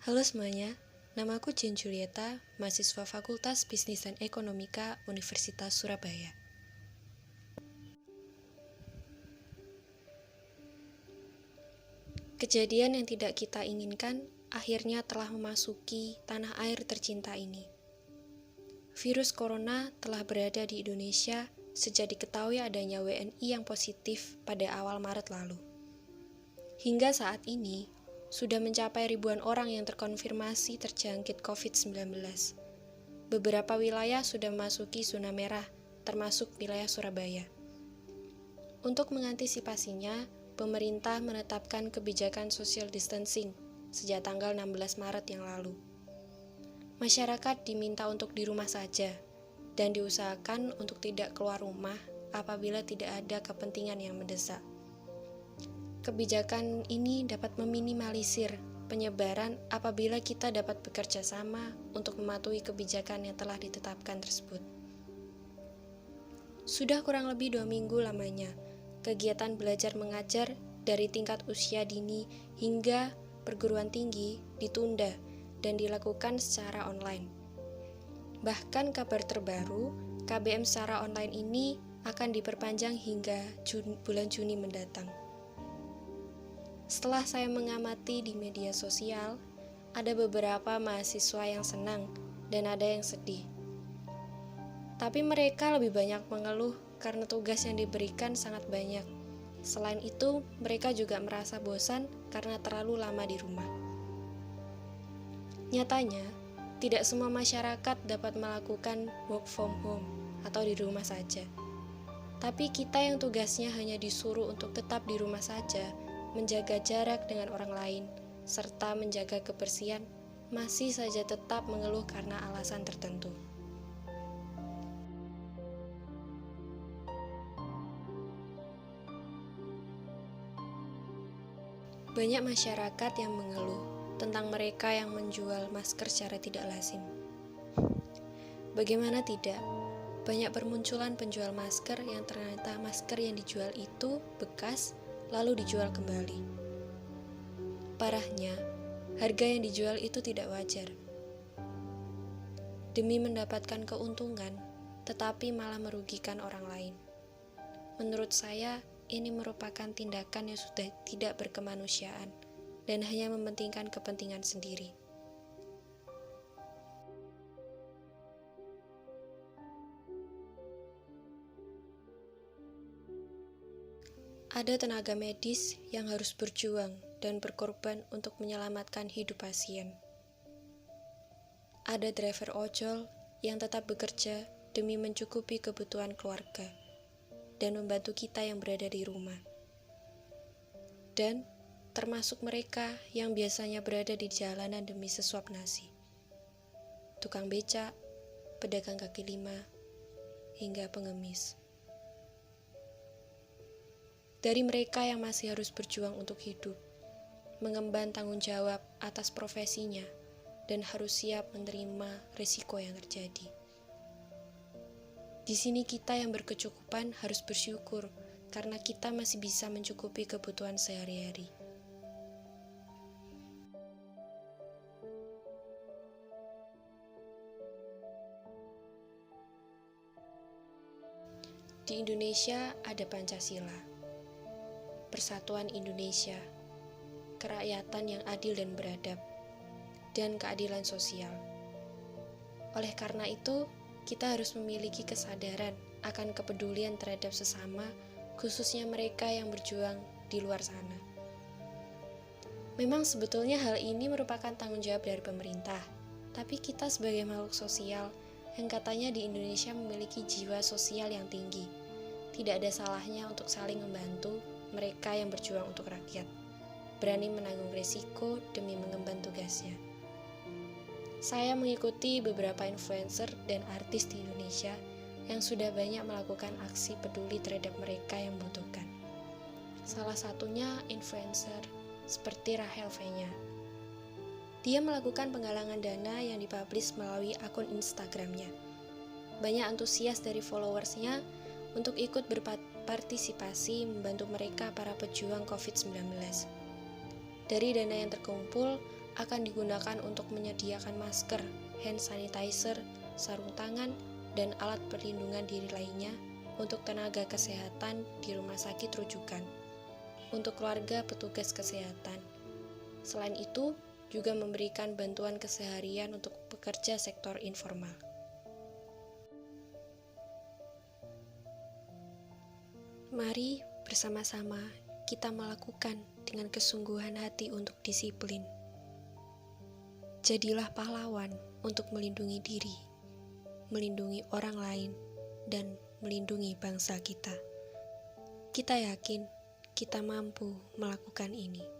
Halo semuanya, namaku Jen Julieta, mahasiswa Fakultas Bisnis dan Ekonomika Universitas Surabaya. Kejadian yang tidak kita inginkan akhirnya telah memasuki tanah air tercinta ini. Virus corona telah berada di Indonesia sejak diketahui adanya WNI yang positif pada awal Maret lalu. Hingga saat ini, sudah mencapai ribuan orang yang terkonfirmasi terjangkit COVID-19. Beberapa wilayah sudah memasuki zona merah, termasuk wilayah Surabaya. Untuk mengantisipasinya, pemerintah menetapkan kebijakan social distancing sejak tanggal 16 Maret yang lalu. Masyarakat diminta untuk di rumah saja dan diusahakan untuk tidak keluar rumah apabila tidak ada kepentingan yang mendesak. Kebijakan ini dapat meminimalisir penyebaran apabila kita dapat bekerja sama untuk mematuhi kebijakan yang telah ditetapkan tersebut. Sudah kurang lebih 2 minggu lamanya, kegiatan belajar mengajar dari tingkat usia dini hingga perguruan tinggi ditunda dan dilakukan secara online. Bahkan kabar terbaru, KBM secara online ini akan diperpanjang hingga bulan Juni mendatang. Setelah saya mengamati di media sosial, ada beberapa mahasiswa yang senang dan ada yang sedih. Tapi mereka lebih banyak mengeluh karena tugas yang diberikan sangat banyak. Selain itu, mereka juga merasa bosan karena terlalu lama di rumah. Nyatanya, tidak semua masyarakat dapat melakukan work from home atau di rumah saja. Tapi kita yang tugasnya hanya disuruh untuk tetap di rumah saja, menjaga jarak dengan orang lain, serta menjaga kebersihan, masih saja tetap mengeluh karena alasan tertentu. Banyak masyarakat yang mengeluh tentang mereka yang menjual masker secara tidak lazim. Bagaimana tidak? Banyak bermunculan penjual masker yang ternyata masker yang dijual itu bekas lalu dijual kembali. Parahnya, harga yang dijual itu tidak wajar. Demi mendapatkan keuntungan, tetapi malah merugikan orang lain. Menurut saya, ini merupakan tindakan yang sudah tidak berkemanusiaan dan hanya mementingkan kepentingan sendiri. Ada tenaga medis yang harus berjuang dan berkorban untuk menyelamatkan hidup pasien. Ada driver ojol yang tetap bekerja demi mencukupi kebutuhan keluarga dan membantu kita yang berada di rumah. Dan termasuk mereka yang biasanya berada di jalanan demi sesuap nasi. Tukang becak, pedagang kaki lima, hingga pengemis. Dari mereka yang masih harus berjuang untuk hidup, mengemban tanggung jawab atas profesinya, dan harus siap menerima risiko yang terjadi. Di sini kita yang berkecukupan harus bersyukur karena kita masih bisa mencukupi kebutuhan sehari-hari. Di Indonesia ada Pancasila, Persatuan Indonesia, kerakyatan yang adil dan beradab, dan keadilan sosial. Oleh karena itu, kita harus memiliki kesadaran akan kepedulian terhadap sesama, khususnya mereka yang berjuang di luar sana. Memang sebetulnya hal ini merupakan tanggung jawab dari pemerintah, tapi kita sebagai makhluk sosial yang katanya di Indonesia memiliki jiwa sosial yang tinggi, tidak ada salahnya untuk saling membantu mereka yang berjuang untuk rakyat, berani menanggung risiko demi mengemban tugasnya. Saya mengikuti beberapa influencer dan artis di Indonesia yang sudah banyak melakukan aksi peduli terhadap mereka yang membutuhkan. Salah satunya influencer seperti Rahel V-nya. Dia melakukan penggalangan dana yang dipublish melalui akun Instagramnya. Banyak antusias dari followersnya untuk ikut berpartisipasi membantu mereka para pejuang COVID-19. Dari dana yang terkumpul, akan digunakan untuk menyediakan masker, hand sanitizer, sarung tangan, dan alat perlindungan diri lainnya untuk tenaga kesehatan di rumah sakit rujukan, untuk keluarga petugas kesehatan. Selain itu, juga memberikan bantuan keseharian untuk pekerja sektor informal. Mari bersama-sama kita melakukan dengan kesungguhan hati untuk disiplin. Jadilah pahlawan untuk melindungi diri, melindungi orang lain, dan melindungi bangsa kita. Kita yakin kita mampu melakukan ini.